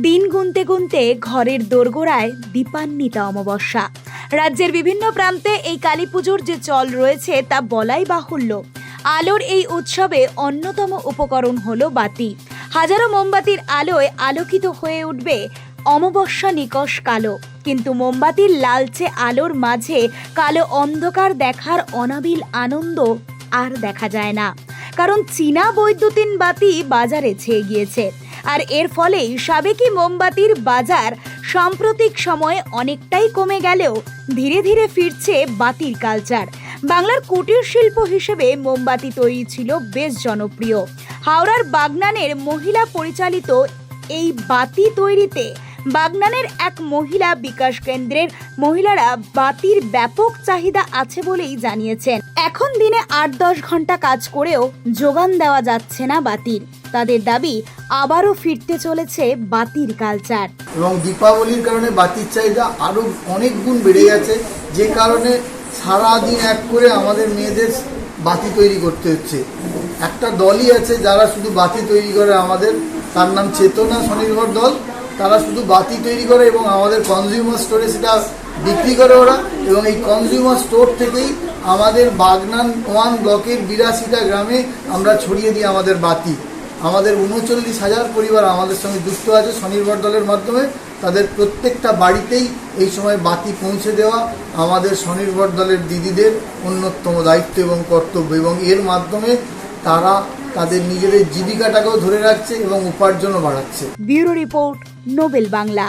দিন গুনতে গুনতে ঘরের দোরগোড়ায় দীপান্বিতা অমাবস্যা। রাজ্যের বিভিন্ন প্রান্তে এই কালী পুজোর যে চল রয়েছে তা বলাই বাহুল্য। আলোর এই উৎসবে অন্যতম উপকরণ হলো বাতি। হাজারো মোমবাতির আলোয় আলোকিত হয়ে উঠবে অমাবস্যা নিকষ কালো। কিন্তু মোমবাতির লালচে আলোর মাঝে কালো অন্ধকার দেখার অনাবিল আনন্দ আর দেখা যায় না, কারণ চীনা বৈদ্যুতিন বাতি বাজারে ছেয়ে গিয়েছে। আর এর ফলেই সাবেকি মোমবাতির বাজার সাম্প্রতিক সময়ে অনেকটাই কমে গেলেও ধীরে ধীরে ফিরছে বাতির কালচার। বাংলার কুটির শিল্প হিসেবে মোমবাতি তৈরি ছিল বেশ জনপ্রিয়। হাওড়ার বাগনানের মহিলা পরিচালিত এই বাতি তৈরিতে বাগনানের এক মহিলা বিকাশ কেন্দ্রের মহিলারা বাতির ব্যাপক চাহিদা আছে বলেই জানিয়েছেন। এখন দিনে ৮-১০ ঘন্টা কাজ করেও যোগান দেওয়া যাচ্ছে না বাতির। তাদের দাবি আবারও ফিরতে চলেছে বাতির কালচার। এবং দীপাবলির কারণে বাতির চাহিদা আরও অনেক গুণ বেড়ে গেছে, যে কারণে সারাদিন এক করে আমাদের মেয়েদের বাতি তৈরি করতে হচ্ছে। একটা দলই আছে যারা শুধু বাতি তৈরি করে আমাদের, তার নাম চেতনা স্বনির্ভর দল। তারা শুধু বাতি তৈরি করে এবং আমাদের কনজিউমার স্টোরে সেটা বিক্রি করে ওরা, এবং এই কনজিউমার স্টোর থেকেই আমাদের বাগনান 1 ব্লকের 82টা গ্রামে আমরা ছড়িয়ে দিই আমাদের বাতি। আমাদের 39,000 পরিবার আমাদের সঙ্গে যুক্ত আছে স্বনির্ভর দলের মাধ্যমে। তাদের প্রত্যেকটা বাড়িতেই এই সময় বাতি পৌঁছে দেওয়া আমাদের স্বনির্ভর দলের দিদিদের অন্যতম দায়িত্ব এবং কর্তব্য, এবং এর মাধ্যমে তারা তাদের নিজেদের জীবিকাটাকেও ধরে রাখছে এবং উপার্জনও বাড়াচ্ছে। Bureau report, Nobel Bangla.